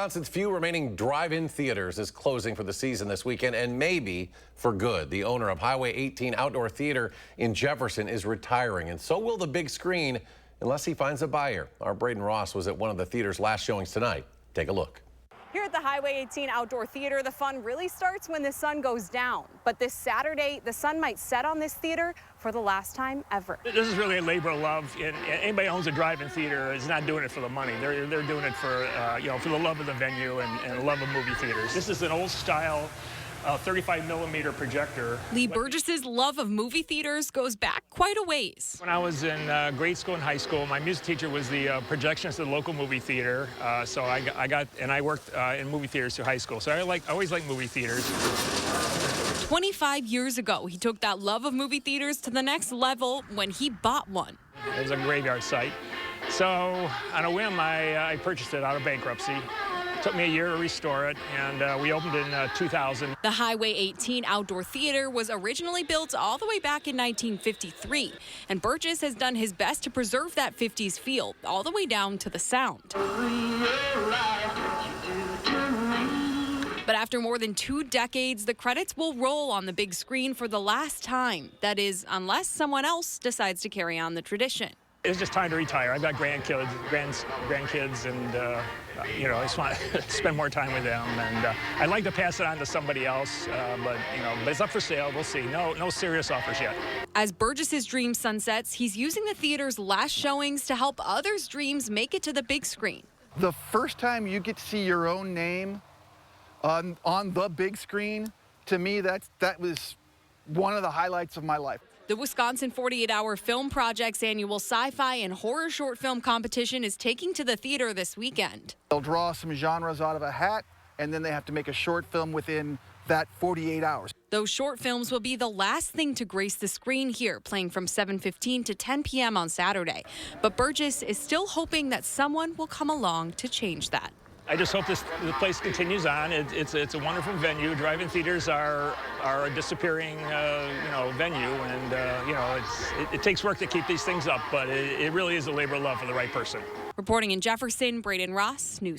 Wisconsin's few remaining drive-in theaters is closing for the season this weekend, and maybe for good. The owner of Highway 18 Outdoor Theater in Jefferson is retiring, and so will the big screen unless he finds a buyer. Our Braden Ross was at one of the theater's last showings tonight. Take a look. Here at the Highway 18 Outdoor Theater, the fun really starts when the sun goes down. But this Saturday, the sun might set on this theater for the last time ever. This is really a labor of love. And anybody who owns a drive-in theater is not doing it for the money. They're doing it for, for the love of the venue and love of movie theaters. This is an old-style 35mm projector. Lee Burgess's love of movie theaters goes back quite a ways. When I was in grade school and high school, my music teacher was the projectionist at the local movie theater. So I worked in movie theaters through high school. So I always liked movie theaters. 25 years ago, he took that love of movie theaters to the next level when he bought one. It was a graveyard site. So on a whim, I purchased it out of bankruptcy. It took me a year to restore it, and we opened in 2000. The Highway 18 Outdoor Theater was originally built all the way back in 1953, and Burgess has done his best to preserve that 50s feel, all the way down to the sound. But after more than 2 decades, the credits will roll on the big screen for the last time. That is, unless someone else decides to carry on the tradition. It's just time to retire. I've got grandkids, and I just want to spend more time with them. And I'd like to pass it on to somebody else, but it's up for sale. We'll see. No serious offers yet. As Burgess's dream sunsets, he's using the theater's last showings to help others' dreams make it to the big screen. The first time you get to see your own name on the big screen, to me, that was one of the highlights of my life. The Wisconsin 48-Hour Film Project's annual sci-fi and horror short film competition is taking to the theater this weekend. They'll draw some genres out of a hat, and then they have to make a short film within that 48 hours. Those short films will be the last thing to grace the screen here, playing from 7:15 to 10 p.m. on Saturday. But Burgess is still hoping that someone will come along to change that. I just hope the place continues on. It's a wonderful venue. Drive-in theaters are a disappearing venue, and it takes work to keep these things up, but it really is a labor of love for the right person. Reporting in Jefferson, Braden Ross, News